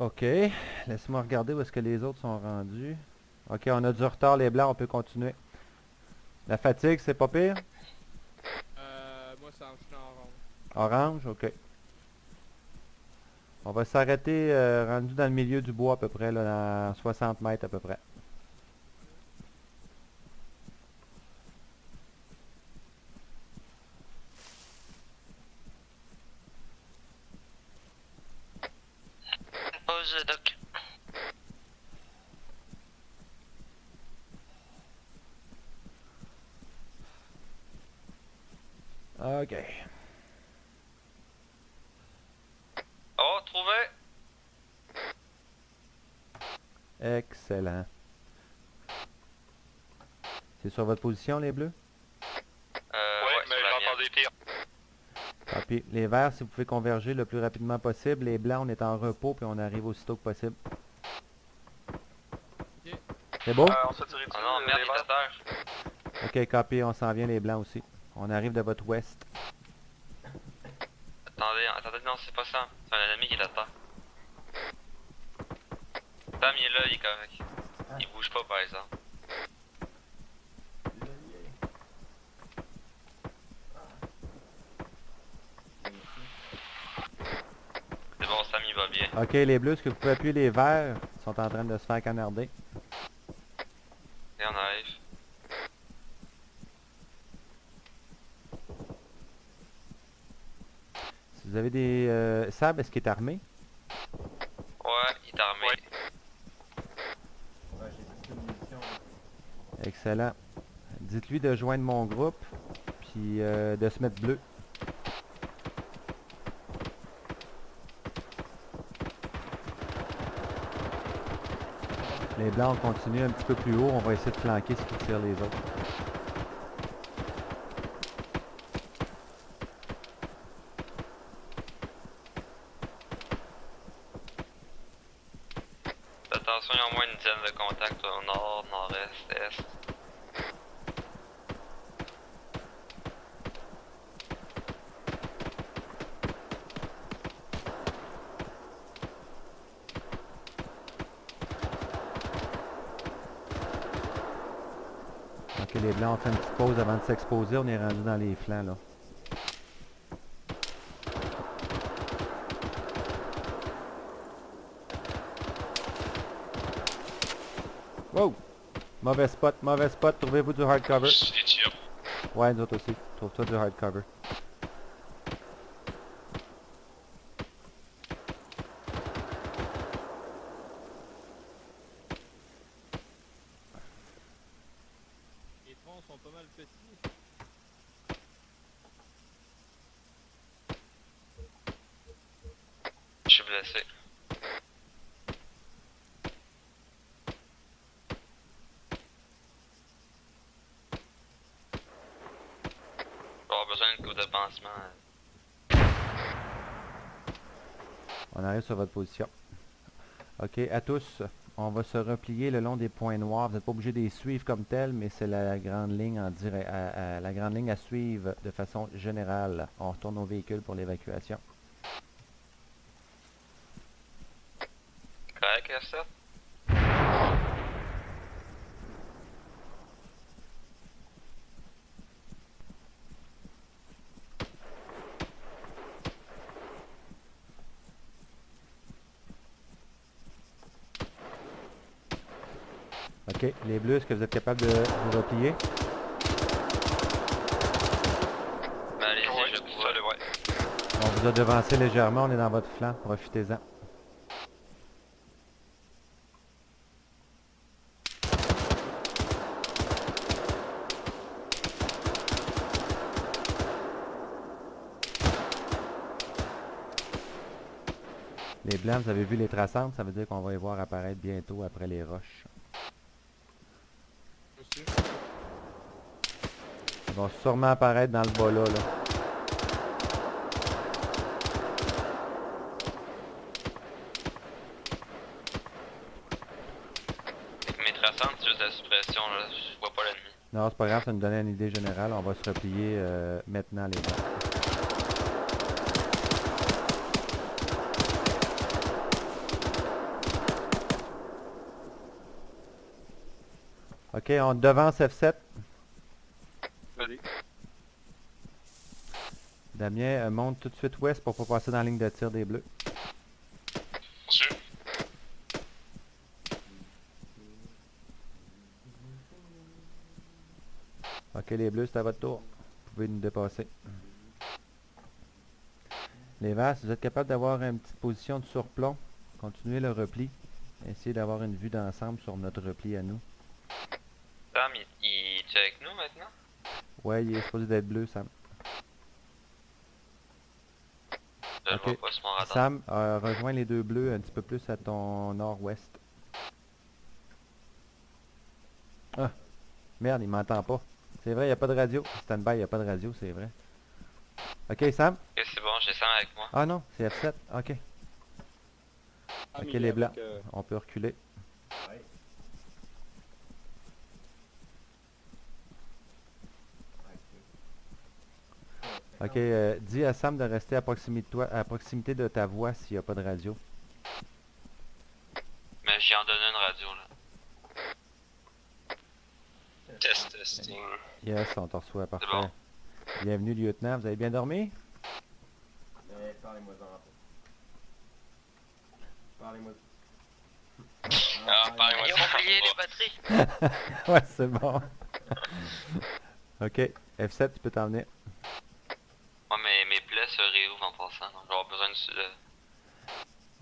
Ok, laisse-moi regarder où est-ce que les autres sont rendus. Ok, on a du retard, les blancs, on peut continuer. La fatigue, c'est pas pire? Moi, ça, je suis en orange. Orange, ok. On va s'arrêter rendu dans le milieu du bois à peu près, là, dans 60 mètres à peu près. Pause, Doc. Ok, Oh, trouvé! excellent. C'est sur votre position, les bleus? Ouais, mais j'entends des tirs. Ah, puis les verts, si vous pouvez converger le plus rapidement possible. Les blancs, on est en repos, puis on arrive aussitôt que possible. Ok. C'est beau? On se dirige. Ah non, merde, il est à terre. Ok, copy, on s'en vient, les blancs aussi. On arrive de votre ouest. Attendez, non, c'est pas ça. C'est un ennemi qui est à terre. Sam, il est là, il est correct. Il bouge pas, par exemple. C'est bon, Sam, il va bien. Ok, les bleus, est-ce que vous pouvez appuyer les verts? Ils sont en train de se faire canarder. Et on arrive. Si vous avez des... Sab, est-ce qu'il est armé? Ouais, il est armé. Excellent. Dites-lui de joindre mon groupe, puis de se mettre bleu. Les blancs, on continue un petit peu plus haut. On va essayer de flanquer ce qui tire les autres. Attention, il y a au moins une dizaine de contacts au nord, nord-est, est. Ok, les blancs, on fait une petite pause avant de s'exposer. On est rendu dans les flancs, là. Wow! Mauvais spot. Trouvez-vous du hard cover. Des tirs. Ouais, nous autres aussi. Trouve-toi du hard cover. Les troncs sont pas mal petits. Je suis blessé. Je vais avoir besoin d'une coupe de pansement. On arrive sur votre position. Ok, à tous, on va se replier le long des points noirs. Vous n'êtes pas obligé de les suivre comme tel, mais c'est la grande ligne la grande ligne à suivre de façon générale. On retourne au véhicule pour l'évacuation. Correct, ça? Ok, les bleus, est-ce que vous êtes capable de vous replier? Mais allez-y, je pousse. Ouais. On vous a devancé légèrement, on est dans votre flanc. Profitez-en. Les blancs, vous avez vu les traçantes, ça veut dire qu'on va les voir apparaître bientôt après les roches. Aussi. Ils vont sûrement apparaître dans le bas là. Mes traçantes, c'est juste la suppression, là. Je vois pas l'ennemi. Non, c'est pas grave, ça nous donnait une idée générale. On va se replier maintenant les blancs. Ok, on devance F7. Vas-y. Damien, monte tout de suite ouest pour pas passer dans la ligne de tir des bleus. Reçu. Ok, les bleus, c'est à votre tour. Vous pouvez nous dépasser. Les verts, si vous êtes capable d'avoir une petite position de surplomb, continuez le repli. Essayez d'avoir une vue d'ensemble sur notre repli à nous. Sam, il est avec nous maintenant? Ouais, il est supposé d'être bleu, Sam. Je le Ok. vois pas sur mon radar. Sam, rejoins les deux bleus un petit peu plus à ton nord-ouest. Ah, merde, il m'entend pas. C'est vrai, il n'y a pas de radio. Stand-by, il n'y a pas de radio, c'est vrai. Ok, Sam? Ok, c'est bon, j'ai Sam avec moi. Ah non, c'est F7. Ok. Ah, Ok, mais les blancs. avec, On peut reculer. Ok, dis à Sam de rester à proximité de toi, à proximité de ta voix s'il n'y a pas de radio. Mais j'y en donne une radio là. Test, testing. Yes, on te reçoit, parfait. bon. Bienvenue, lieutenant. Vous avez bien dormi? Parlez-moi-en pas. Parlez-moi. Ah, parlez-moi Ils ça. ont oublié les batteries. Ouais, c'est bon. Ok, F7, tu peux t'emmener. Moi, mes plaies se réouvrent en passant. Donc, je vais avoir besoin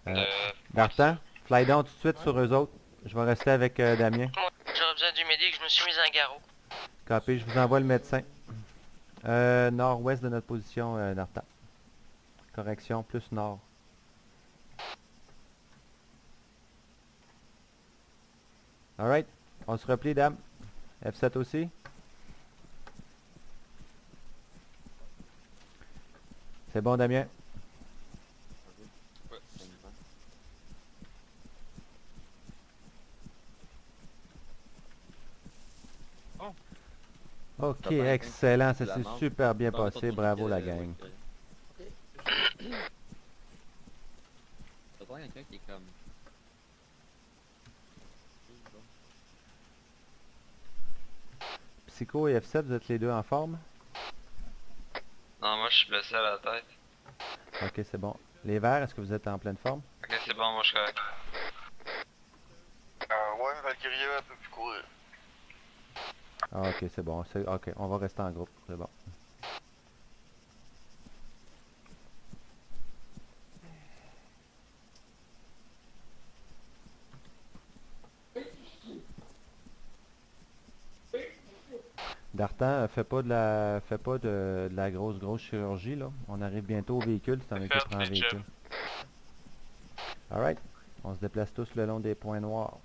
de... D'Artan, fly down tout de suite sur eux autres. Je vais rester avec Damien. Moi, j'aurais besoin du médic, je me suis mis en garrot. Copy, je vous envoie le médecin. Nord-ouest de notre position, D'Artan. Correction, plus nord. Alright, on se replie, dame. F7 aussi. C'est bon, Damien? Ok, excellent, ça s'est super bien passé, bravo la gang. T'as pas quelqu'un qui est comme... Psycho et F7, vous êtes les deux en forme? Non, moi, je suis blessé à la tête. Ok, c'est bon. Les verts, est-ce que vous êtes en pleine forme? Ok, c'est bon, moi, je suis correct. Ouais, Valkyrie elle peut plus courir. Ah, ok, c'est bon. Ok, on va rester en groupe, c'est bon. D'Artan, fais pas de la grosse chirurgie là. On arrive bientôt au véhicule, c'est un Fait, équipement les véhicule. Alright, on se déplace tous le long des points noirs.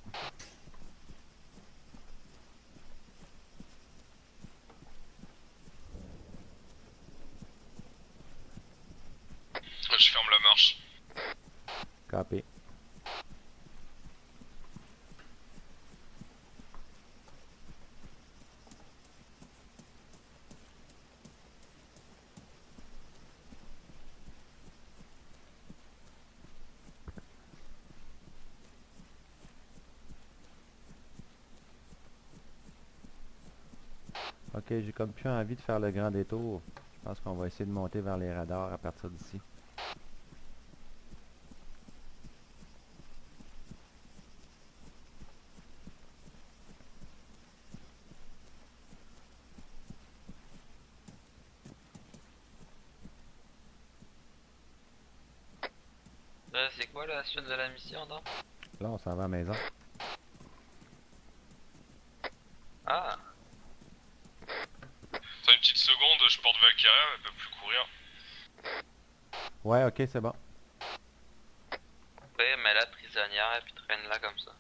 Je ferme la marche. Copy. Ok, j'ai comme plus envie de faire le grand détour. Je pense qu'on va essayer de monter vers les radars à partir d'ici. C'est quoi la suite de la mission, donc? Là, on s'en va à la maison. Ah! T'as une petite seconde, je porte Valkyrie, elle peut plus courir. Ouais, ok, c'est bon. Ouais, mets-la prisonnière et puis traîne-la comme ça.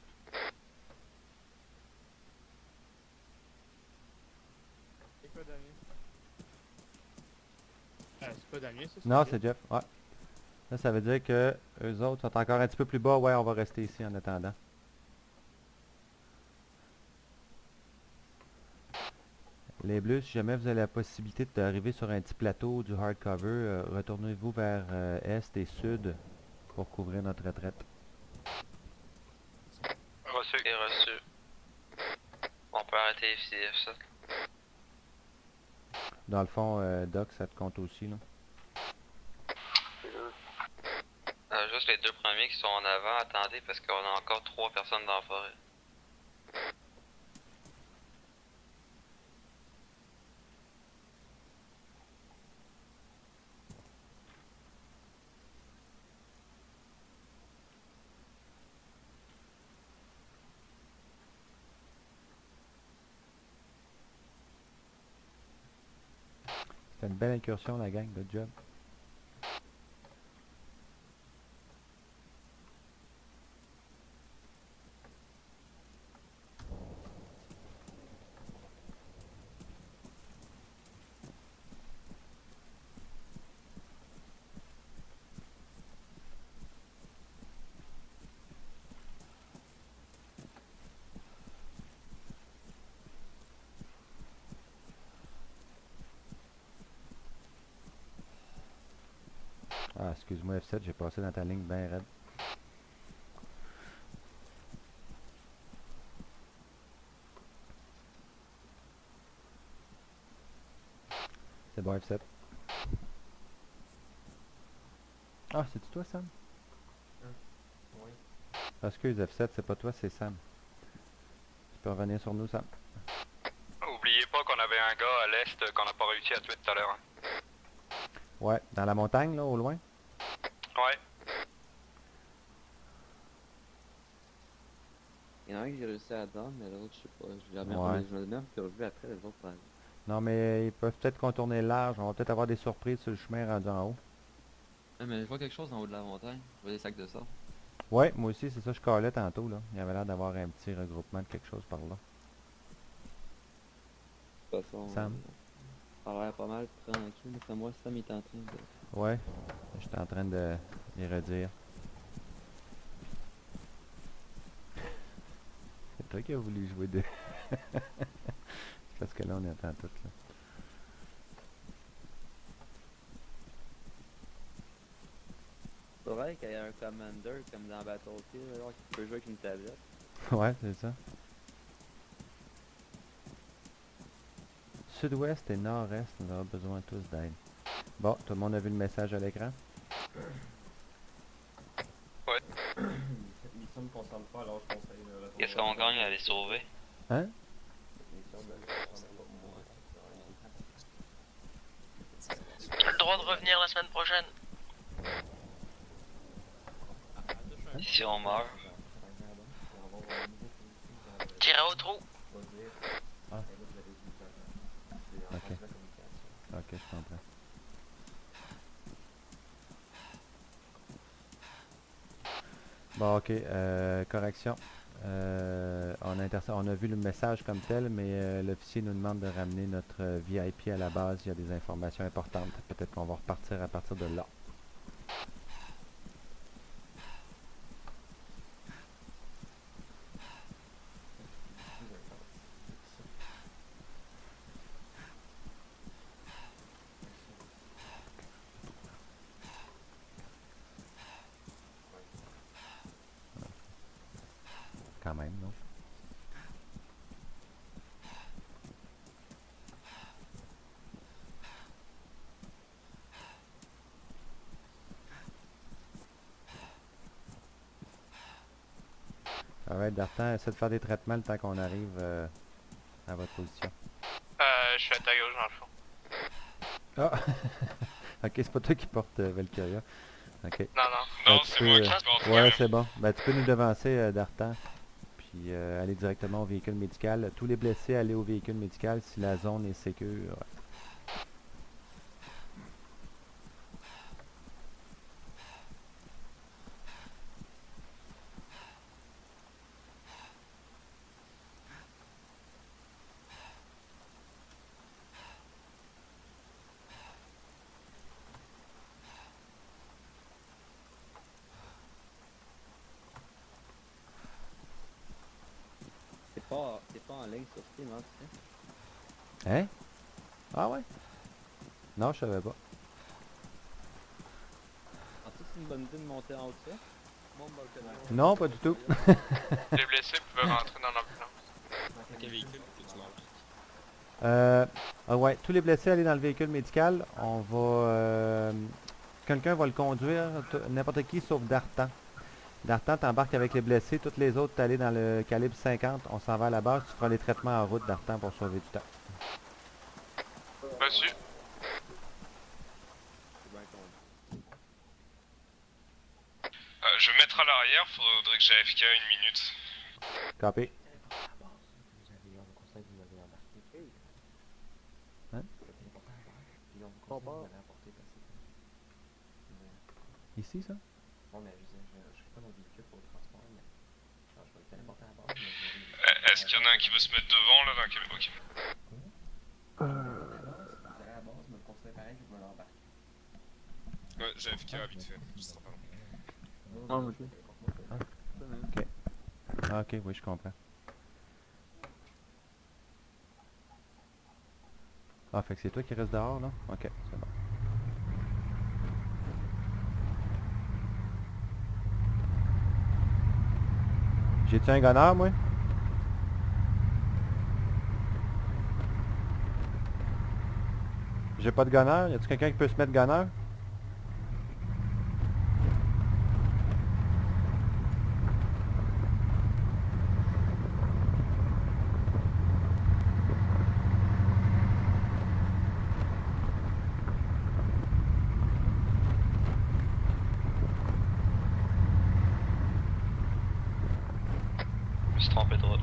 C'est quoi Damien? C'est pas Damien, ça? Non, c'est Jeff. Ouais. Là, ça veut dire que eux autres sont encore un petit peu plus bas. Ouais, on va rester ici en attendant. Les bleus, si jamais vous avez la possibilité d'arriver sur un petit plateau du hardcover, retournez-vous vers est et sud pour couvrir notre retraite. Reçu. Et reçu. On peut arrêter. TFCF, ça. Dans le fond, Doc, ça te compte aussi, là. Juste les 2 premiers qui sont en avant, attendez, parce qu'on a encore 3 personnes dans la forêt. C'était une belle incursion, la gang, good job. Ah, excuse-moi F7, j'ai passé dans ta ligne bien raide. C'est bon F7. Ah, c'est-tu toi Sam? Oui. Excuse F7, c'est pas toi, c'est Sam. Tu peux revenir sur nous Sam. Oubliez pas qu'on avait un gars à l'est qu'on n'a pas réussi à tuer tout à l'heure. Ouais, dans la montagne là, au loin? Ouais. Il y en a un que j'ai réussi à attendre, mais l'autre, je sais pas. Je Ouais. me demande puis revu après les autres pages. Non mais ils peuvent peut-être contourner large, on va peut-être avoir des surprises sur le chemin rendu en haut. Ah, mais je vois quelque chose en haut de la montagne. Je vois des sacs de sable. Ouais, moi aussi, c'est ça, je calais tantôt là. Il y avait l'air d'avoir un petit regroupement de quelque chose par là. De toute façon, Sam? ça a l'air pas mal tranquille. D'après moi, Sam est en train de... Ouais, j'étais en train de les redire. C'est toi qui as voulu jouer de... Parce que là, on entend tout là. Faudrait qu'il y ait un commander comme dans Battlefield, alors qui peut jouer avec une tablette. Ouais, c'est ça. Sud-ouest et nord-est, nous avons besoin tous d'aide. Bon, tout le monde a vu le message à l'écran? Mission ne concerne pas, alors je conseille de retourner Qu'est-ce qu'on gagne à les sauver? Hein? Le droit de revenir la semaine prochaine. Si on meurt. J'irai au trou. Ah. Ok. Ok, je comprends. Bon, ok, correction. On a vu le message comme tel, mais l'officier nous demande de ramener notre VIP à la base. Il y a des informations importantes. Peut-être qu'on va repartir à partir de là. Quand même, non? Alright, Dartan, essaie de faire des traitements le temps qu'on arrive à votre position. Je suis à ta gauche dans le fond. Ah! Ok, c'est pas toi qui porte Valkyria. Ok. Non, non. Non, Tu c'est peux, moi qui porte. Ouais, c'est bon. Ben, tu peux nous devancer, Dartan. Puis aller directement au véhicule médical. Tous les blessés, aller au véhicule médical si la zone est sécure. T'es pas en ligne sur Steam, hein, tu sais? Hein? Ah ouais? Non, je savais pas. Penses-tu que c'est une bonne idée de monter en haut de ça? Non, pas du tout. Les blessés pouvaient rentrer dans l'ambulance. Quel véhicule que tu m'embarques? Ah ouais, tous les blessés, allez dans le véhicule médical. On va... quelqu'un va le conduire, n'importe qui sauf Dartan. Dartan, t'embarques avec les blessés. Toutes les autres, t'allais dans le calibre 50. On s'en va à la base. Tu feras les traitements en route, Dartan, pour sauver du temps. Reçu. Je vais me mettre à l'arrière, faudrait que j'AFK une minute. Copé. Ici, ça? Est-ce qu'il y en a un qui veut se mettre devant là dans quel... Ok. Ouais, j'ai AFK vite fait, ce sera pas long. Non, monsieur. Ok. Ah, ok, oui, je comprends. Ah, fait que c'est toi qui reste dehors, là? Ok, c'est bon. J'ai-tu un gunner, moi? J'ai pas de gunner. Y a-tu quelqu'un qui peut se mettre gunner? Je me suis trompé de route.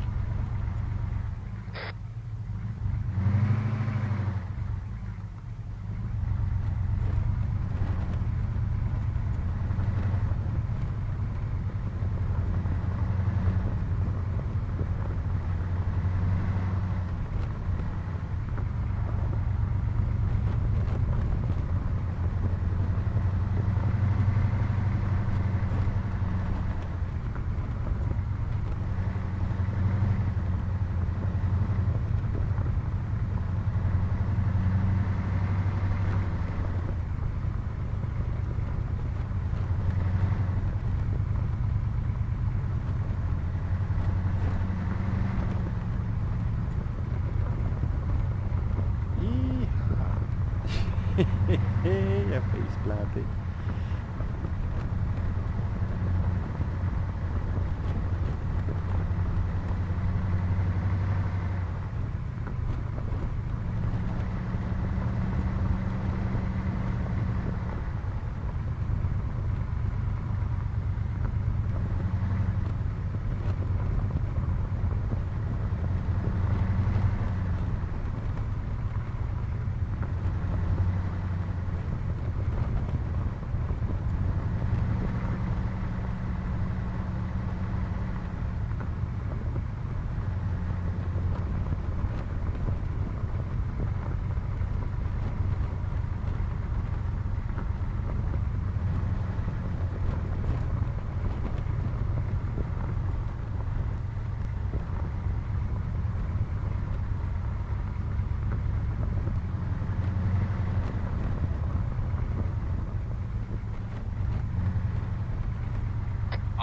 Il a failli se planter.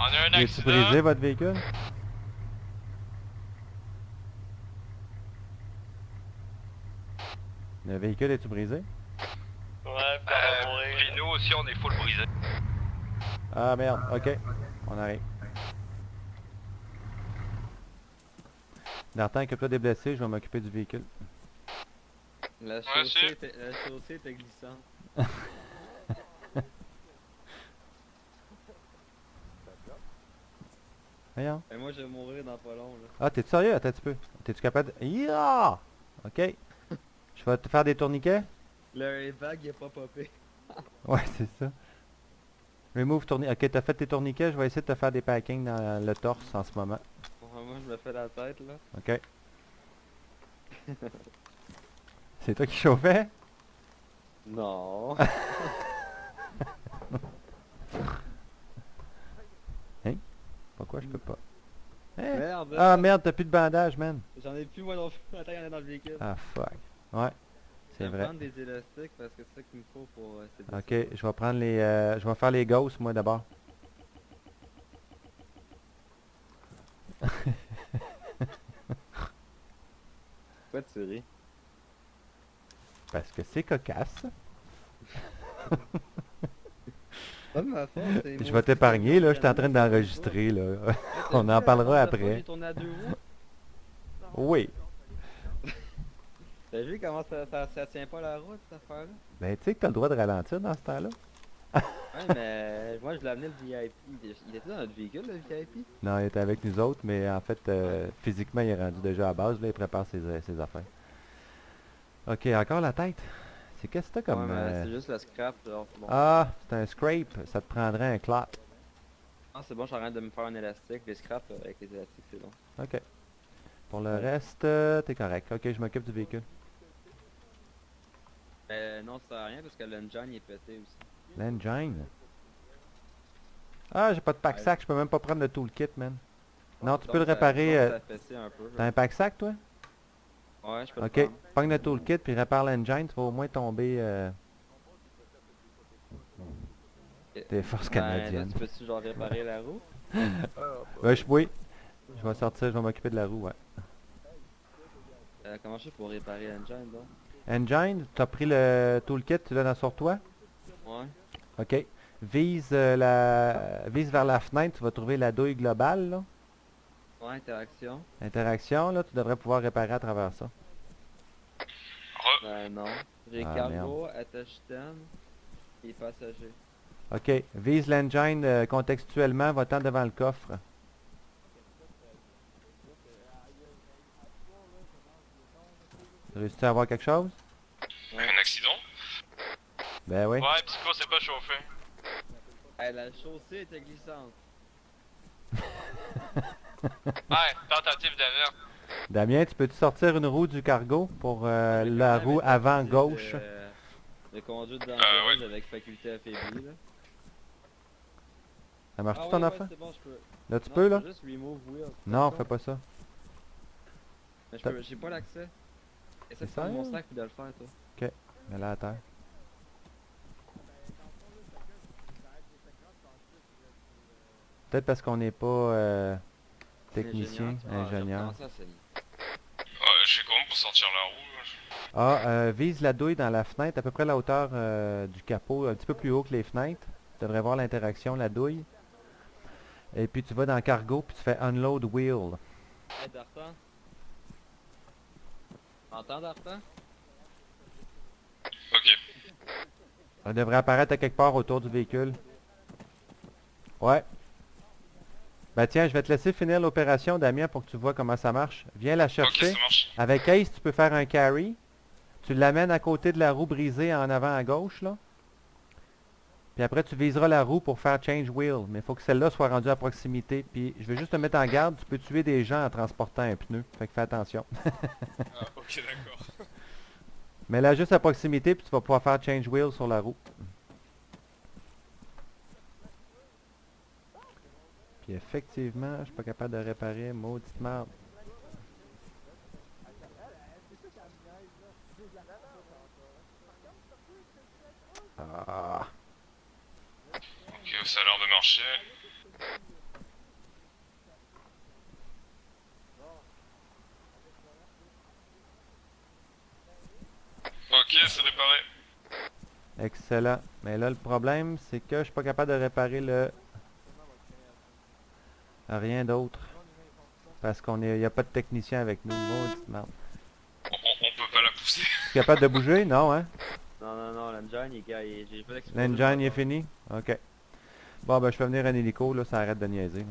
On a un Il est-tu accident. brisé, votre véhicule? Le véhicule est-tu brisé? Ouais, puis on va mourir. Puis nous aussi on est full brisé. Ah merde, ok. On arrive. Dartan, occupe-toi des blessés, je vais m'occuper du véhicule. La Monsieur. chaussée était glissante. Voyons. Et moi, je vais mourir dans pas long, là. Ah, t'es-tu sérieux? Attends un petit peu. T'es-tu capable de... Ya! Ok. Je vais te faire des tourniquets? Le airbag, il a pas popé. Ouais, c'est ça. Remove tourniquet. Ok, t'as fait tes tourniquets, je vais essayer de te faire des packings dans le torse en ce moment. Moi, je me fais la tête, là. Ok. C'est toi qui chauffais? Non. Pourquoi je peux pas? Hein? Merde. Ah merde, t'as plus de bandage, man. J'en ai plus, moi, non plus. Attends, il y en a dans le véhicule. Ah fuck. Ouais, Je c'est vais vrai. prendre des élastiques parce que c'est ça qu'il me faut pour ces Ok, blessures. je vais prendre les... je vais faire les ghosts, moi, d'abord. Pourquoi tu ris? Parce que c'est cocasse. Pas de ma faute, c'est Je moi vais t'épargner, qui là, je suis en train tourne à deux d'enregistrer, là. roues. On T'as en vu, parlera la dernière fois, après. J'ai tourné à 2 roues. Oui. T'as vu comment ça tient pas la route, cette affaire-là? Ben, tu sais que t'as le droit de ralentir dans ce temps-là. Ouais, mais moi, je l'ai amené le VIP. Il était dans notre véhicule, le VIP? Non, il était avec nous autres, mais en fait, physiquement, il est rendu déjà à base, là, il prépare ses affaires. Ok, encore la tête. C'est qu'est-ce que t'as comme... Ouais, mais c'est juste le scrap, là. Bon. Ah, c'est un scrape, ça te prendrait un clot. Ah, c'est bon, je suis en train de me faire un élastique. Les scraps avec les élastiques, c'est bon. Ok. Pour le Ouais. reste, t'es correct. Ok, je m'occupe du véhicule. Non, ça sert à rien parce que l'engine est pété aussi. L'engine. Ah, j'ai pas de pack Ouais. sac, je peux même pas prendre le toolkit, man. Non, tu peux le Donc, réparer. ça a fessé un peu. T'as Là. un pack sac, toi? Ouais, je peux le Ok, prendre. pogne le toolkit puis répare l'engine, tu vas au moins tomber des forces Ben, là, canadiennes. tu peux-tu genre réparer la roue? Oui, je vais sortir, je vais m'occuper de la roue, ouais. Comment je fais pour réparer l'engine, donc? Engine, tu as pris le toolkit, tu l'as sur toi? Ouais. Ok. Vise vers la fenêtre, tu vas trouver la douille globale, là. Ouais, interaction. Interaction, là, tu devrais pouvoir réparer à travers ça. Ben non. J'ai Ah, cargo, attache thème et passager. Ok, vise l'engine contextuellement, va-t'en devant le coffre. Réussis-tu à avoir quelque chose? Un accident? Ben oui. Ouais, Psycho c'est pas chauffé. Hey, la chaussée était glissante. Ouais, tentative d'alerte. Damien, tu peux-tu sortir une roue du cargo pour J'ai quand la même roue été avant accusé gauche? De conduite dangereuse ouais. avec faculté affaiblie, là. Ça marche-tu Ah ton ouais, affaire? c'est bon, je peux. Là, tu Non, peux, je là? juste remove wheel. Non, C'est fais bon. pas ça. Mais j'ai pas l'accès. Essaie de C'est prendre mon sérieux? sac et de le faire, toi. Ok, mets-la à terre. Peut-être parce qu'on n'est pas technicien, ingénieur. Ouais, je sais comment pour sortir la roue. Ah, vise la douille dans la fenêtre, à peu près la hauteur du capot, un petit peu plus haut que les fenêtres. Tu devrais voir l'interaction, la douille. Et puis tu vas dans cargo, puis tu fais unload wheel. Hey, Dartan. T'entends, Dartan? Ok. Elle devrait apparaître à quelque part autour du véhicule. Ouais. Ben tiens, je vais te laisser finir l'opération, Damien, pour que tu vois comment ça marche. Viens la Ok, chercher. ça marche. Avec Ace, tu peux faire un carry. Tu l'amènes à côté de la roue brisée en avant à gauche, là. Puis après, tu viseras la roue pour faire change wheel. Mais il faut que celle-là soit rendue à proximité. Puis je vais juste te mettre en garde, tu peux tuer des gens en transportant un pneu. Fait que fais attention. Ah, ok, d'accord. Mets-la juste à proximité, puis tu vas pouvoir faire change wheel sur la roue. Puis effectivement, je suis pas capable de réparer, maudite merde. Ah. Ok, ça a l'air de marcher. Ok, c'est réparé. Excellent. Mais là, le problème, c'est que je suis pas capable de réparer le... Rien d'autre. Parce qu'on est, y a pas de technicien avec nous. Maudite merde. On peut pas la pousser. Tu es capable de bouger? Non, hein? Non, l'engine, j'ai fait l'explosion. L'engine, il est fini? Ok. Bon, ben, je fais venir un hélico, là, ça arrête de niaiser. Là.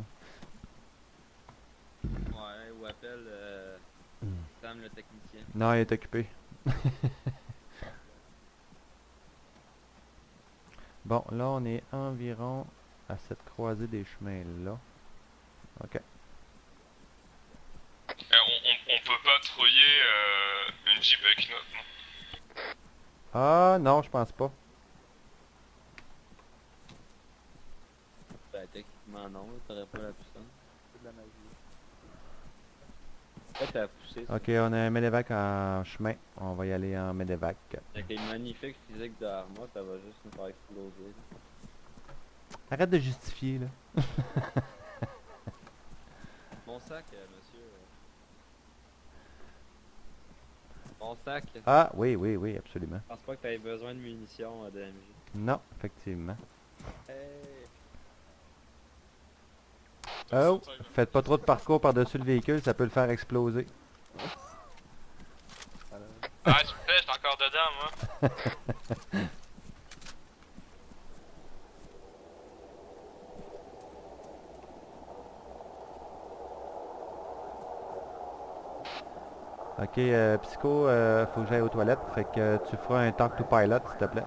Ouais, ou appelle Sam le technicien. Non, il est occupé. Bon, là, on est environ à cette croisée des chemins-là. Ok. On peut pas trouiller une Jeep avec une autre, non? Ah, non, je pense pas. Ben, techniquement, non, t'aurais pas la puissance. C'est de la magie. Là, t'as poussé. Ça. Ok, on a un medevac en chemin. On va y aller en medevac. Avec les magnifiques physiques de Arma, ça va juste nous faire exploser. Là. Arrête de justifier, là. Mon sac, monsieur. Mon sac, je Ah, oui, oui, oui, absolument. pense pas que t'aies besoin de munitions à DMG. Non, effectivement. Hey. Oh, faites pas trop de parcours par-dessus le véhicule, ça peut le faire exploser. Ah, s'il vous plaît, j'étais encore dedans, moi. Ok, Psycho, faut que j'aille aux toilettes, fait que tu feras un talk to pilot, s'il te plaît.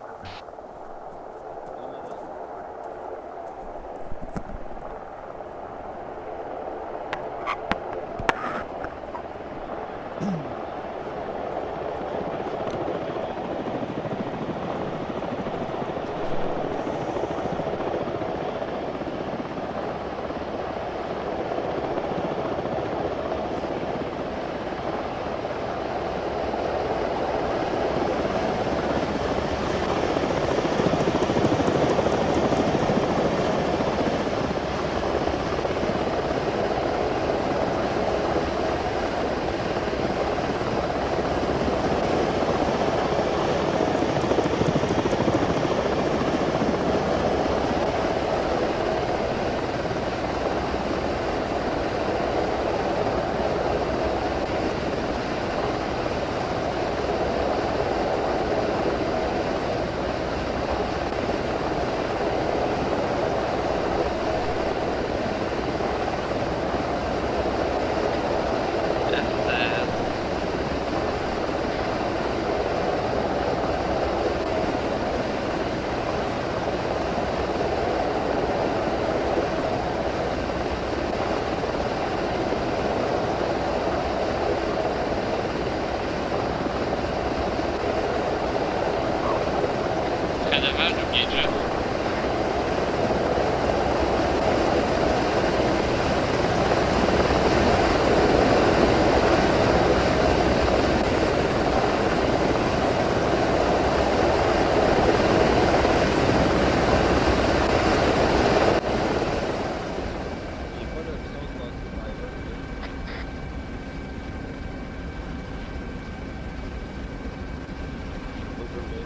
Très dommage, j'ai oublié de jeu. J'ai pas d'option de passer pilot. Pas de jeu.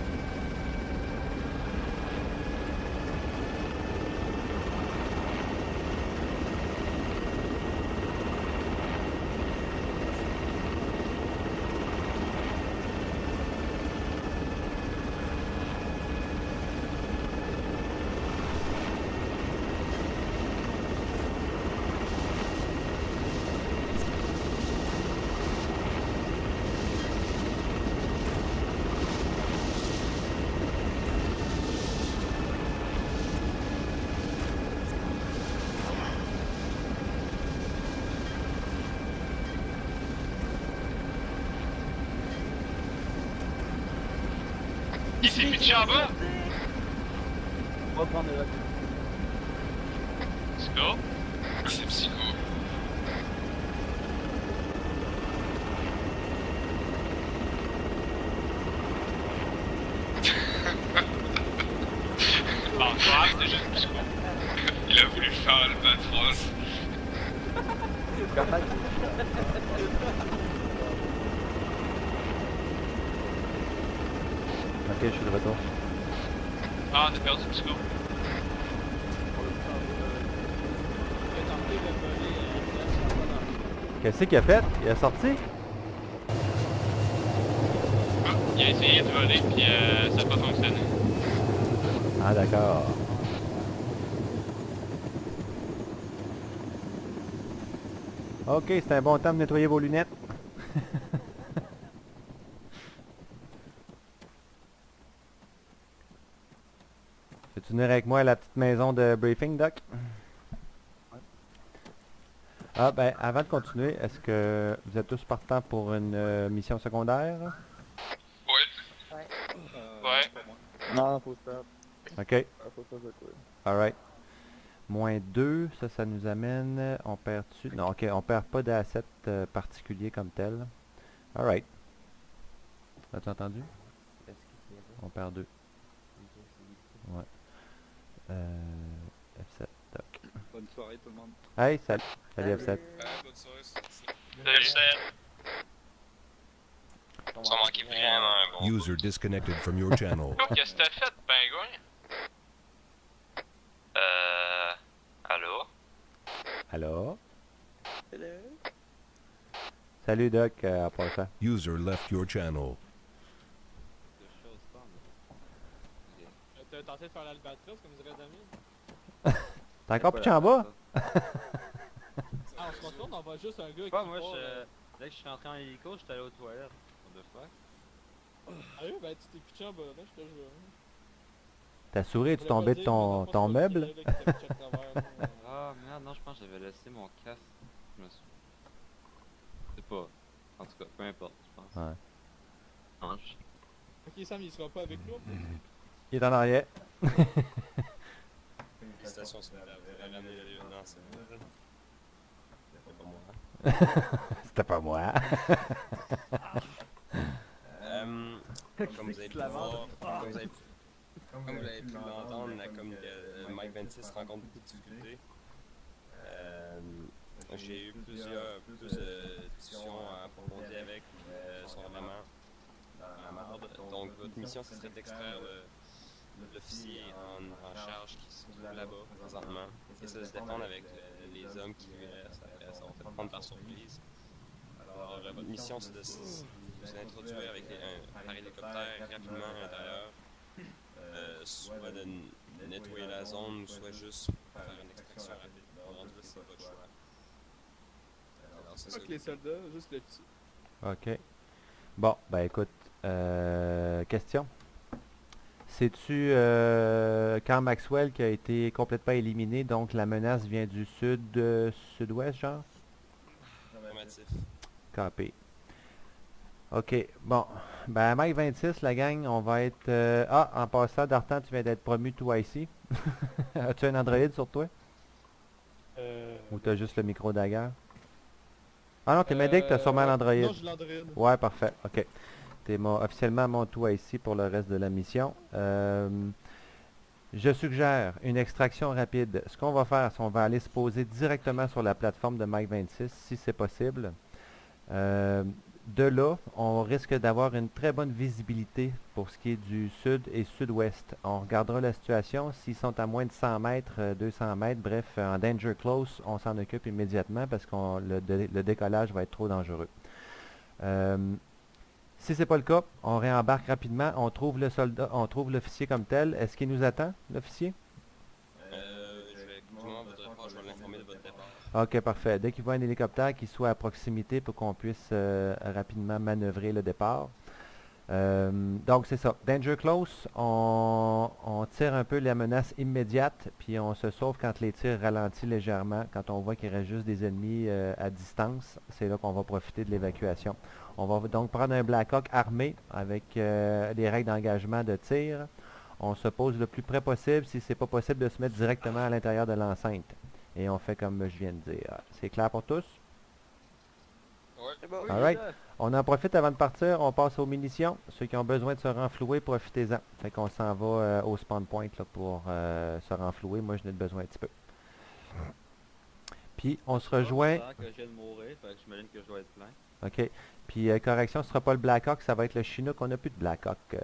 Il s'est pitché en bas. On va prendre le recul. Psycho? C'est psycho. Encore, c'était juste Psycho. Il a voulu faire le patron. Ok, je suis de retour. Ah, on a perdu Psycho. Qu'est-ce qu'il a fait? Il a sorti? Ah, il a essayé de voler, puis ça n'a pas fonctionné. Ah, d'accord. Ok, c'est un bon temps de nettoyer vos lunettes. Veux-tu venir avec moi à la petite maison de briefing, Doc? Ah, ben, avant de continuer, est-ce que vous êtes tous partants pour une mission secondaire? Ouais. Ouais. Pas moi. Non, faut stop. Ok, Faut pas de quoi. alright. Moins 2, ça nous amène... On perd-tu? Non, ok, on perd pas d'assets particuliers comme tel. Alright. As-tu entendu? On perd 2. Ouais. F7, Doc. Bonne soirée tout le monde. Hey, salut. Salut F7. Bonne soirée. Salut. Ça manquait vraiment un bon. User disconnected from your channel. Qu'est-ce que t'as fait, pingouin? Allô? Allô? Hello. Salut Doc, en passant. User left your channel. Deux choses, pas, mais... T'as tenté de faire l'albatros, comme dirait Damien? T'es encore plus en bas? Ah, on se retourne, on voit juste un gars Pas qui moi, part, dès que je suis rentré en hélico, j'étais allé aux toilettes. What the fuck? Ah oui, ben tu t'es pitché en bas, là, je te jure. Ta souris est-tu tombée de ton meuble? Ah merde, non, je pense que j'avais laissé mon casque. Je me suis... Je sais pas. En tout cas, peu importe, je pense. Ouais. Non, Ok, Sam, il sera pas avec nous. Il est en arrière. Félicitations sur la vraie année de lieutenant, c'est pas moi. C'était pas moi. Comme vous avez pu voir, comme vous avez pu l'entendre, Mike 26 rencontre beaucoup de difficultés. J'ai eu plus de discussions approfondies avec, sont vraiment dans la marde. Donc votre mission, ce serait d'extraire l'officier en charge qui se trouve là-bas présentement et se défendre avec les hommes qui lui restent après ça, on fait prendre par surprise. Alors votre mission, c'est de vous introduire avec par hélicoptère rapidement à l'intérieur, soit de nettoyer la zone ou soit juste faire une extraction rapide. Alors c'est votre choix. Alors c'est ça. Fuck les soldats, juste le petit. Ok. Bon, ben écoute, question. Sais-tu quand Maxwell qui a été complètement éliminé, donc la menace vient du sud-ouest, genre? Affirmatif. Capé. Ok, bon. Ben Mike 26, la gang, on va être... en passant, Dartan, tu viens d'être promu toi ici. As-tu un Android sur toi? Ou t'as juste le micro d'ailleurs? Ah non, t'es médic, t'as sûrement l'Android. Non, j'ai l'Android. Ouais, parfait, ok. T'es officiellement mon toit ici pour le reste de la mission. Je suggère une extraction rapide. Ce qu'on va faire, c'est qu'on va aller se poser directement sur la plateforme de Mike 26, si c'est possible. De là, on risque d'avoir une très bonne visibilité pour ce qui est du sud et sud-ouest. On regardera la situation. S'ils sont à moins de 100 mètres, 200 mètres, bref, en danger close, on s'en occupe immédiatement parce que le décollage va être trop dangereux. Si c'est pas le cas, on réembarque rapidement, on trouve le soldat, on trouve l'officier comme tel. Est-ce qu'il nous attend, l'officier? Je vais l'informer de votre départ. Ok, parfait. Dès qu'il voit un hélicoptère qui soit à proximité pour qu'on puisse rapidement manœuvrer le départ. Donc c'est ça. Danger close, on tire un peu la menace immédiate, puis on se sauve quand les tirs ralentissent légèrement. Quand on voit qu'il reste juste des ennemis à distance, c'est là qu'on va profiter de l'évacuation. On va donc prendre un Blackhawk armé avec les règles d'engagement de tir. On se pose le plus près possible, si c'est pas possible de se mettre directement à l'intérieur de l'enceinte. Et on fait comme je viens de dire. C'est clair pour tous? Ouais. bon, Alright. On en profite avant de partir, on passe aux munitions. Ceux qui ont besoin de se renflouer, profitez-en. Fait qu'on s'en va au spawn point là, pour se renflouer. Moi, je n'ai besoin un petit peu. Puis, on se rejoint... Que je viens de mourir, fait que j'imagine que je dois être plein. OK. Puis, correction, ce ne sera pas le Blackhawk, ça va être le Chinook. On n'a plus de Blackhawk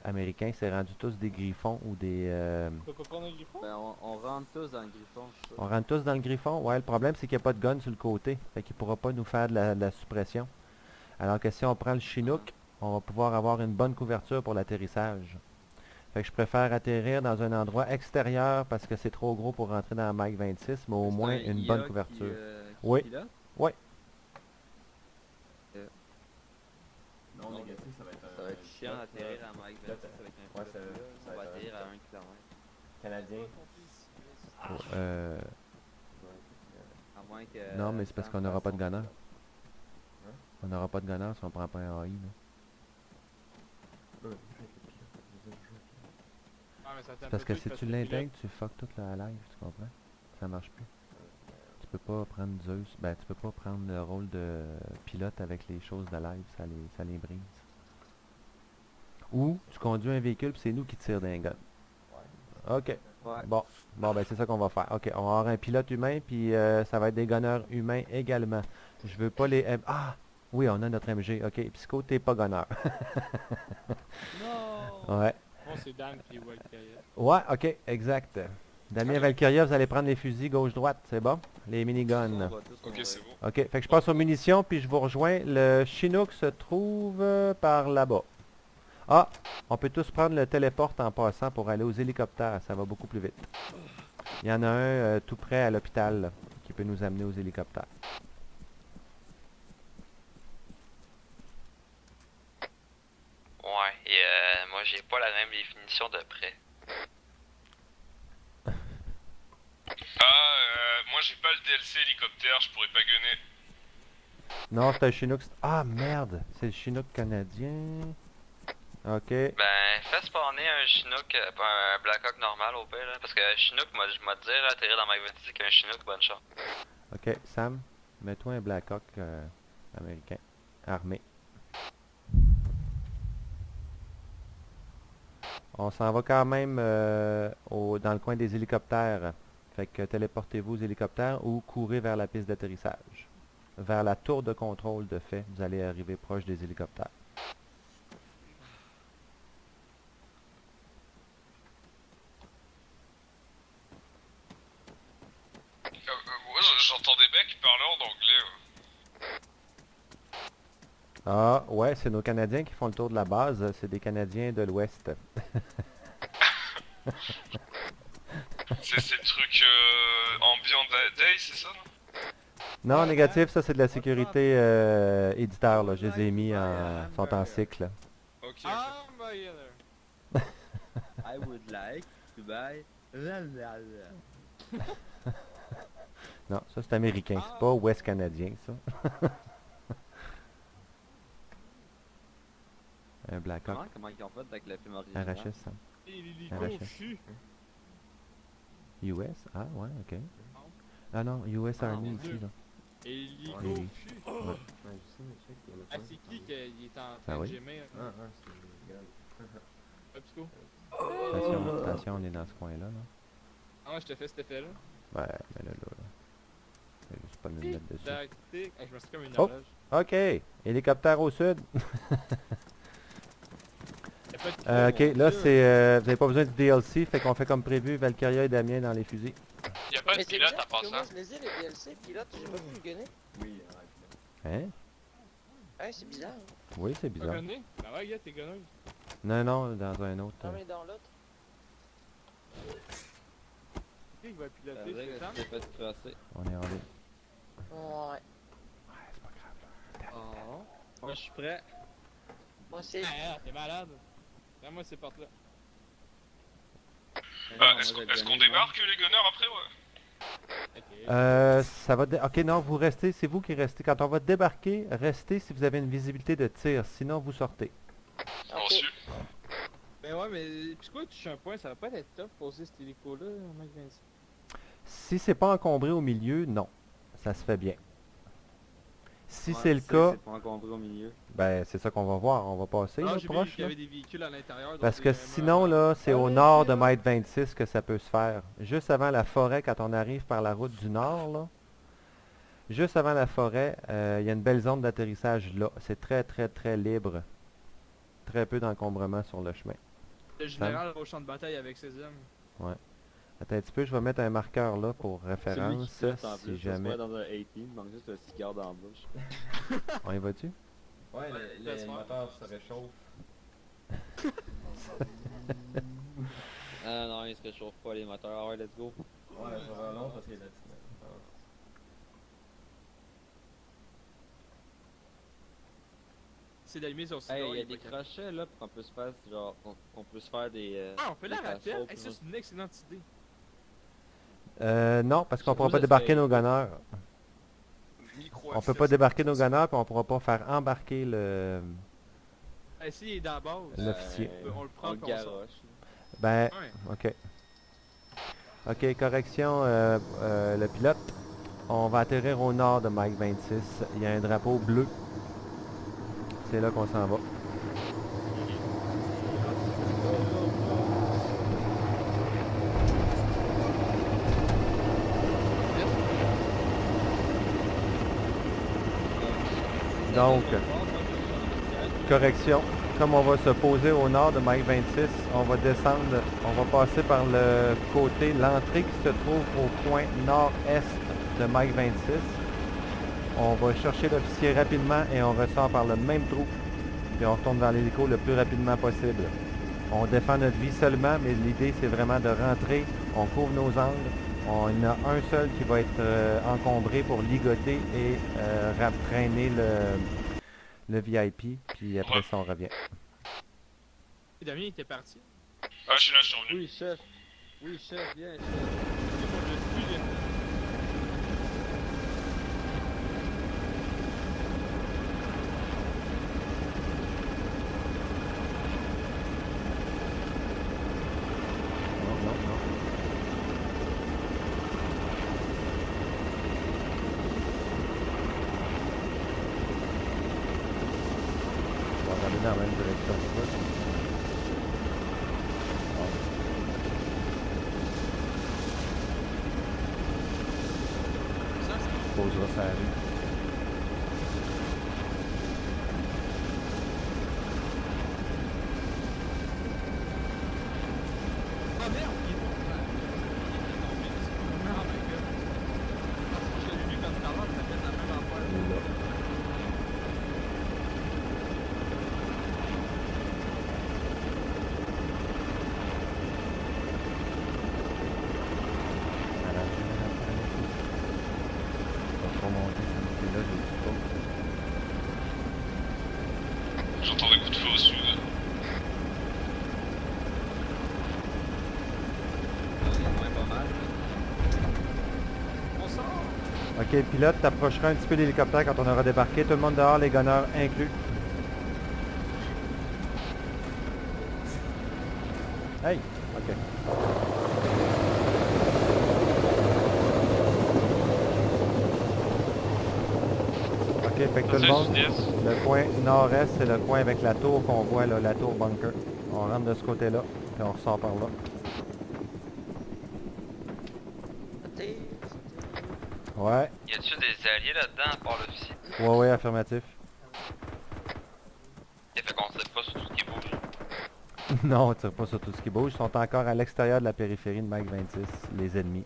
américain. C'est rendu tous des Griffons ou des... Tu peux pas prendre un griffon? Ben, on rentre tous dans le griffon, je sais pas. On rentre tous dans le Griffon? Ouais, le problème, c'est qu'il n'y a pas de gun sur le côté. Fait qu'il ne pourra pas nous faire de la suppression. Alors que si on prend le Chinook, on va pouvoir avoir une bonne couverture pour l'atterrissage. Fait que je préfère atterrir dans un endroit extérieur parce que c'est trop gros pour rentrer dans la Mike 26, mais au moins une bonne couverture. Oui. Oui. Non négatif, ça va être Ça va être chiant d'atterrir à Mike 26 avec un pilote. On va atterrir à 1 km. canadien. À moins que... Non, mais c'est parce qu'on n'aura pas de gunner. On n'aura pas de gunner si on prend pas un AI. Là. Ah, mais ça C'est parce que si tu l'intègres, tu fuck toute la live, tu comprends? Ça marche plus. Tu peux pas prendre Zeus, ben tu peux pas prendre le rôle de pilote avec les choses de live, ça les brise. Ou tu conduis un véhicule puis c'est nous qui tirons d'un gun. Ok. Ouais. Bon, ben c'est ça qu'on va faire. Ok, on va avoir un pilote humain puis ça va être des gunners humains également. Je veux pas les... Ah! Oui, on a notre MG. Ok, Psycho, t'es pas gunner. Non! Ouais. Bon, c'est Dan qui voit le carrière. Ouais, ok, exact. Damien et Valkyria, vous allez prendre les fusils gauche-droite, c'est bon? Les miniguns. Ok, c'est bon. Ok, fait que je passe aux munitions, puis je vous rejoins. Le Chinook se trouve par là-bas. Ah, on peut tous prendre le téléporte en passant pour aller aux hélicoptères, ça va beaucoup plus vite. Il y en a un tout près à l'hôpital là, qui peut nous amener aux hélicoptères. Ouais, et moi j'ai pas la même définition de près. Moi j'ai pas le DLC hélicoptère, je pourrais pas gunner. Non, c'est un Chinook. Ah merde, c'est le Chinook canadien. Ok. Ben, fais spawner un Chinook, pas un Blackhawk normal au pire, là, parce que Chinook, moi je vais te dire, atterrir dans Mike 26 qu'un Chinook, bonne chance. Ok, Sam, mets-toi un Blackhawk américain, armé. On s'en va quand même dans le coin des hélicoptères. Fait que téléportez-vous aux hélicoptères ou courez vers la piste d'atterrissage. Vers la tour de contrôle de fait, vous allez arriver proche des hélicoptères. Ouais, j'entends des mecs parler en anglais. Ah, ouais, c'est nos Canadiens qui font le tour de la base. C'est des Canadiens de l'Ouest. C'est le truc ambiant day, c'est ça? Non, négatif, ça c'est de la sécurité éditeur. Là. Je les ai mis en... sont en cycle. Ok, ok. Hamburger! I would like to buy... Non, ça c'est américain. C'est pas ouest canadien, ça. Un Blackhawk. Comment ils ont fait avec le film original? RHS, ça. Et l'hélico Arraché. fut! US? Ah, ouais, ok. Ah non, US Army mon ici, Dieu. là. Et l'hélico Oui. fut! Ouais. Ah, c'est qui qui est en Ah train de oui? gémir? Psycho? Attention, attention, on est dans ce coin-là, là. Ah ouais, je te fais cet effet-là. Ouais, mais là. Je vais juste pas me mettre dessus. Tactique. Ah, je me suis comme une Oh. horloge. Ok, hélicoptère au sud. Y'a pas de Ok, là c'est... vous avez pas besoin de DLC, fait qu'on fait comme prévu, Valkyria et Damien dans les fusils. Y'a pas de Mais c'est pilote bizarre en parce que moi passant. je les ai les DLC, pilote, j'ai pas pu le gunner. Hein? Ouais, c'est bizarre. Hein. Oui, c'est Pas bizarre. gunné? Ben ouais, gars, t'es gunneuse. Non, non, dans un autre. Non mais dans l'autre. Qui va Ça piloter? veut dire C'est que Sam? tu t'es fait crosser. On est rendu. Ouais. Ouais, c'est pas grave. Oh. Moi je suis prêt. Moi c'est. Ah, t'es malade. Moi, c'est porte là. Est-ce qu'on débarque les gunners après, ouais? Ok. Ça va... Ok, non, vous restez, c'est vous qui restez. Quand on va débarquer, restez si vous avez une visibilité de tir, sinon vous sortez. On suit. Ben ouais, mais puis quoi, tu touches un point, ça va pas être top poser cet hélico-là, mec 26. Si c'est pas encombré au milieu, non. Ça se fait bien. Si Ouais, c'est le tu sais cas, C'est pas encombré au milieu. ben c'est ça qu'on va voir. On va passer là, Ah, j'ai vu proche. qu'il y Là. avait des véhicules à l'intérieur. donc Parce que c'est sinon, vraiment- là, c'est au nord de Mètre 26 que ça peut se faire. Juste avant la forêt, quand on arrive par la route du nord, là. Juste avant la forêt, il y a une belle zone d'atterrissage là. C'est très, très, très libre. Très peu d'encombrement sur le chemin. Le général au champ de bataille avec ses hommes. Attends un petit peu, je vais mettre un marqueur là pour Celui qui référence. flotte en Si plus, jamais. ça se voit dans un 18, il manque juste un cigare dans la bouche. On y va-tu? Ouais, le moteur se réchauffe. Ah non, il se réchauffe pas les moteurs. Ah ouais, let's go. Ouais, ça va long parce qu'il y a de la petite. C'est d'allumer sur Hey, cigare, il y a est des pas capable. crochets là pour qu'on peut se faire genre qu'on peut se faire des Ah, on fait la des rappel. casseroles, Hey, ça, c'est une excellente idée. Non, parce qu'on Je pourra vous pas débarquer essaye. nos gunners. Micro On peut pas débarquer nos gunners, puis on pourra pas faire embarquer le Hey, s'il est dans la base, l'officier. on le prend on le puis on sort. Ben, garoche. Ouais. ok. Ok, correction, le pilote. On va atterrir au nord de Mike 26. Il y a un drapeau bleu. C'est là qu'on s'en va. Ça Donc, correction. Comme on va se poser au nord de Mike 26, on va descendre, on va passer par le côté, l'entrée qui se trouve au coin nord-est de Mike 26. On va chercher l'officier rapidement et on ressort par le même trou. Puis on retourne dans l'hélico le plus rapidement possible. On défend notre vie seulement, mais l'idée c'est vraiment de rentrer, on couvre nos angles. On en a un seul qui va être encombré pour ligoter et traîner le VIP, puis après ça on revient. Damien, il était parti. Ah, je suis là, je suis revenu. Oui, chef. Oui, chef, viens, chef. Moi, je suis là. Non, non, non. On va regarder dans la même direction que ça. On posera sa rue. Ah merde, il est tombé. Ah my god. Je l'ai vu comme tout à l'heure, ça fait la même affaire. Il est là. J'entends des coups de feu au sud. On sort. Ok, pilote, t'approcheras un petit peu l'hélicoptère quand on aura débarqué. Tout le monde dehors, les gunners inclus. Hey, ok. Ok, fait que tout le monde, le coin nord-est, c'est le coin avec la tour qu'on voit là, la tour bunker. On rentre de ce côté-là, puis on ressort par là. Santé, Ouais, Y a-tu des alliés là-dedans à part l'officier? ouais, affirmatif. Il fait qu'on sait pas sur tout ce qui bouge. Non, on tire pas sur tout ce qui bouge. Ils sont encore à l'extérieur de la périphérie de Mike 26, les ennemis.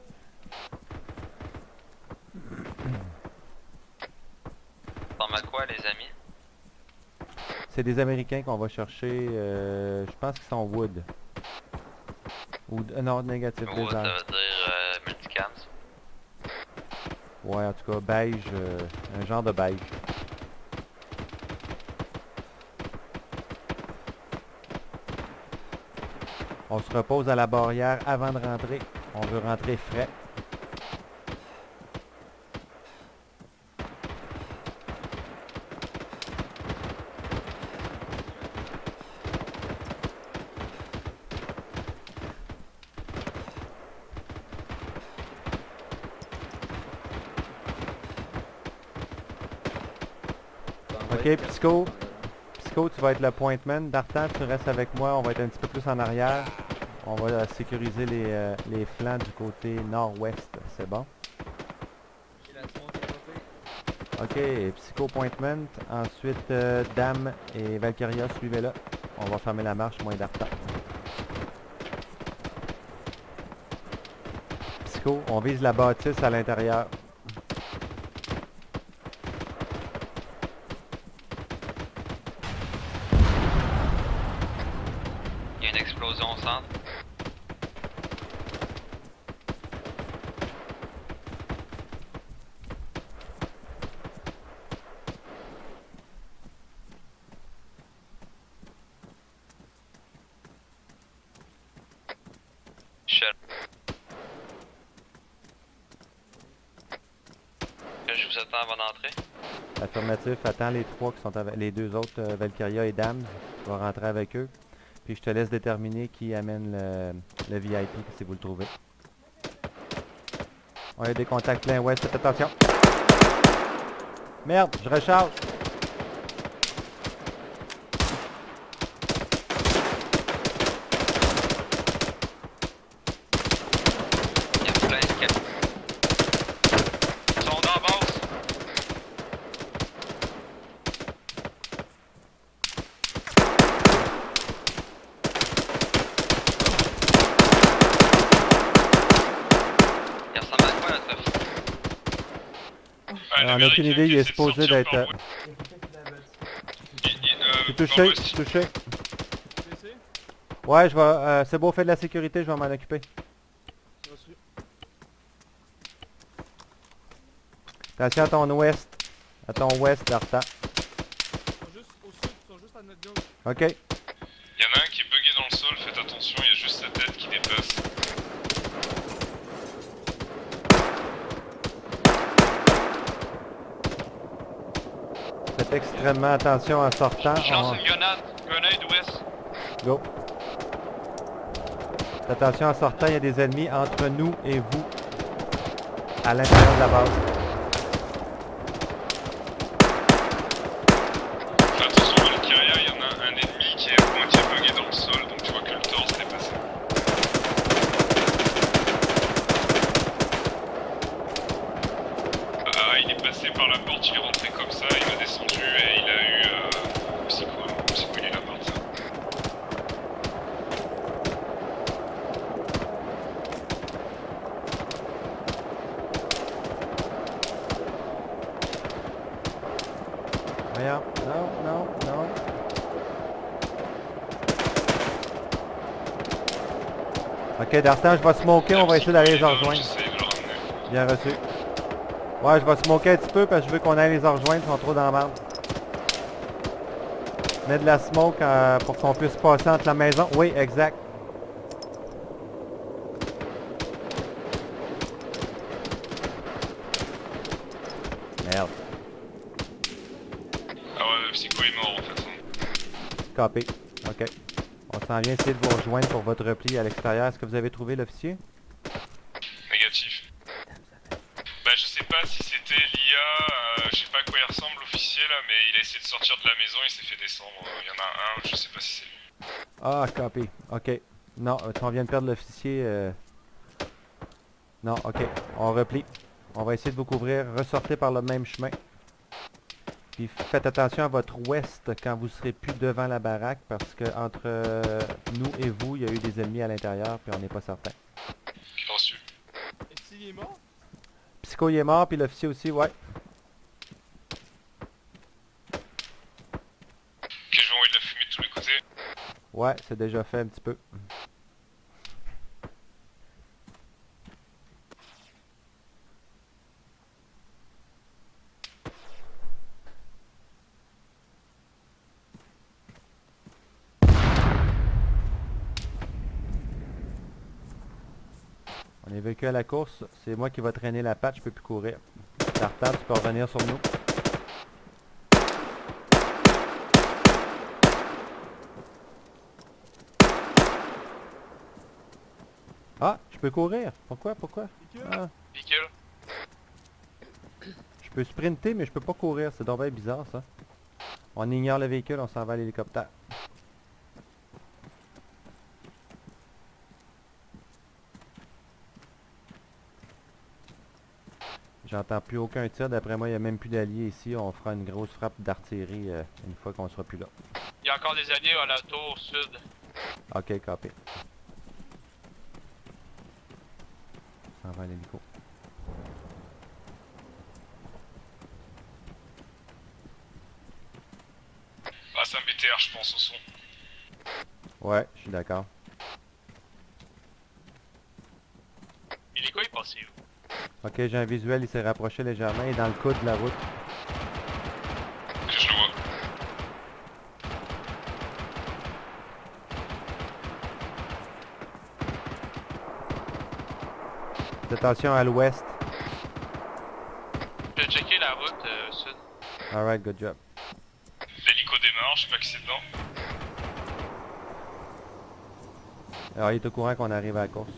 T'en à quoi, les amis? C'est des Américains qu'on va chercher, je pense qu'ils sont Wood. Ou, non, négatif, Wood, des ça armes. veut dire multicams. Ouais, en tout cas, beige, un genre de beige. On se repose à la barrière avant de rentrer. On veut rentrer frais. Ok, Psycho. Psycho, tu vas être le pointman. Dartan, tu restes avec moi. On va être un petit peu plus en arrière. On va sécuriser les flancs du côté nord-ouest. C'est bon? Ok, Psycho Pointment. Ensuite, Dame et Valkyria, suivez-la. On va fermer la marche, moins Dartan. Psycho, on vise la bâtisse à l'intérieur. Il y a une explosion au centre. Shell. Je vous attends avant d'entrer. Affirmatif, attends les trois qui sont avec les deux autres, Valkyria et Dame. Tu vas rentrer avec eux. Puis je te laisse déterminer qui amène le VIP si vous le trouvez. On a des contacts plein ouest, faites attention. Merde, je recharge. Il y a plein de cap. Ils sont dans la base. On a aucune idée, il est supposé d'être... Je suis touché, je suis touché. PC? Ouais, je vais... c'est beau, fait de la sécurité, je vais m'en occuper. Reçu. Attention à ton ouest. À ton ouest, Darta. Ils sont juste au sud, ils sont juste à notre gauche. Ok. Il y en a un qui est bugué dans le sol, faites attention, il y a juste sa tête qui dépasse. Faites extrêmement attention en sortant. Je lance une grenade ouest. Go. Faites attention en sortant, il y a des ennemis entre nous et vous. À l'intérieur de la base. Fais attention Valkyria, il y en a un ennemi qui est moitié bugué dans le sol, donc tu vois que le torse dépassé. Ah, il est passé par la porte, il est rentré comme ça, il a descendu et il a eu psycho, il est la porte. Voyons. Non, non, non. Ok, Dartan, je vais smoker, on va essayer d'aller les rejoindre. J'essaie de le ramener. Bien reçu. Ouais, je vais smoker un petit peu parce que je veux qu'on aille les rejoindre, ils sont trop dans la merde. Mets de la smoke pour qu'on puisse passer entre la maison. Oui, exact. Merde. Ah ouais, le psycho est mort en fait. Copy. Ok. On s'en vient essayer de vous rejoindre pour votre repli à l'extérieur. Est-ce que vous avez trouvé l'officier? Négatif. Bah je sais pas si c'était l'IA, je sais pas à quoi il ressemble l'officier là, mais il a essayé de sortir de la maison, il s'est fait descendre. Il y en a un, je sais pas si c'est lui. Ah, copy. Ok. Non, on vient de perdre l'officier. Non, ok. On replie. On va essayer de vous couvrir. Ressortez par le même chemin. Puis faites attention à votre ouest quand vous serez plus devant la baraque parce que entre nous et vous, il y a eu des ennemis à l'intérieur puis on n'est pas certain. Reçu. Est-ce qu'il est mort? Psycho il est mort puis l'officier aussi, ouais. Ok, je vais envoyer de la fumée de tous les côtés. Ouais, c'est déjà fait un petit peu. On est vécu à la course. C'est moi qui va traîner la patte, je peux plus courir. Tartan, tu peux revenir sur nous. Ah, je peux courir. Pourquoi? Ah, Véhicule. je peux sprinter, mais je peux pas courir. C'est donc bien bizarre, ça. On ignore le véhicule, on s'en va à l'hélicoptère. J'entends plus aucun tir. D'après moi, il n'y a même plus d'alliés ici. On fera une grosse frappe d'artillerie une fois qu'on sera plus là. Il y a encore des alliés à la tour sud. Ok, copy. On s'en va à l'hélico. Ah, c'est un BTR, je pense, au son. Ouais, je suis d'accord. Hélico est passé où? Ok, j'ai un visuel. Il s'est rapproché légèrement. Il est dans le coude de la route. Ok, je le vois. Faites attention à l'ouest. Je vais checker la route sud. Alright, good job. L'hélico démarre, je sais pas qui c'est dedans. Alors, il est au courant qu'on arrive à la course.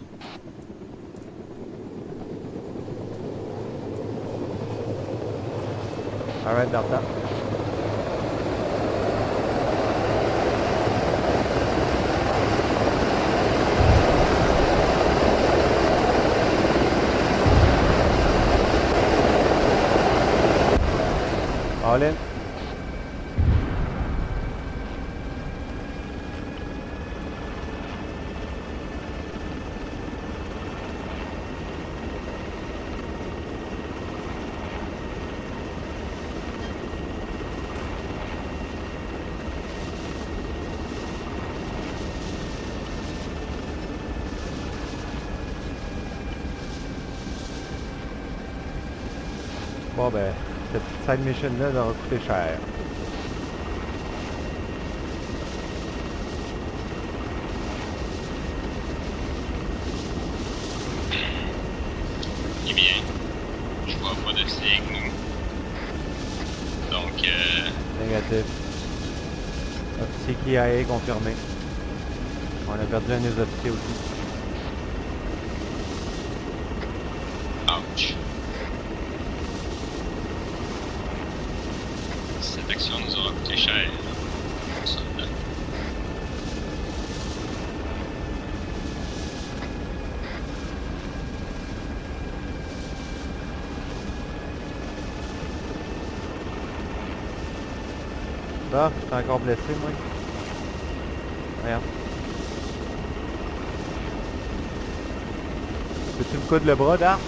Alright, Delta. All in. Bon ben, cette petite side mission là va coûter cher. Eh bien, je vois pas de signe. Donc, Négatif. Officier KIA confirmé. On a perdu un de nos officiers aussi. ouch. Cette action nous aura coûté cher. Soldat. Là, je suis encore blessé, moi. Regarde. Peux-tu me coudre le bras, Dart?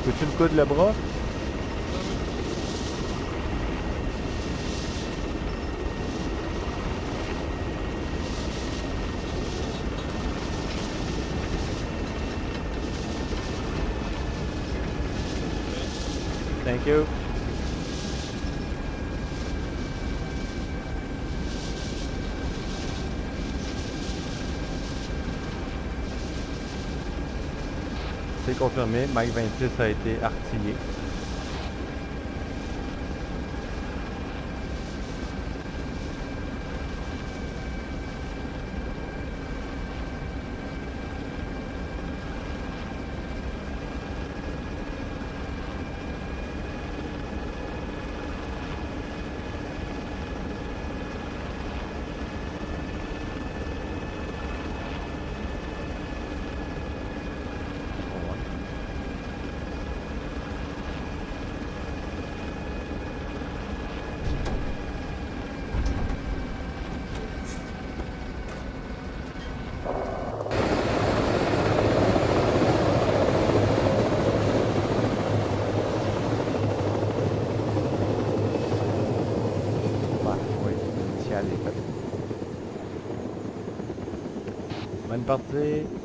Peux-tu me coudre le bras? Thank you. C'est confirmé, Mike 26 a été artillé. Bonne partie.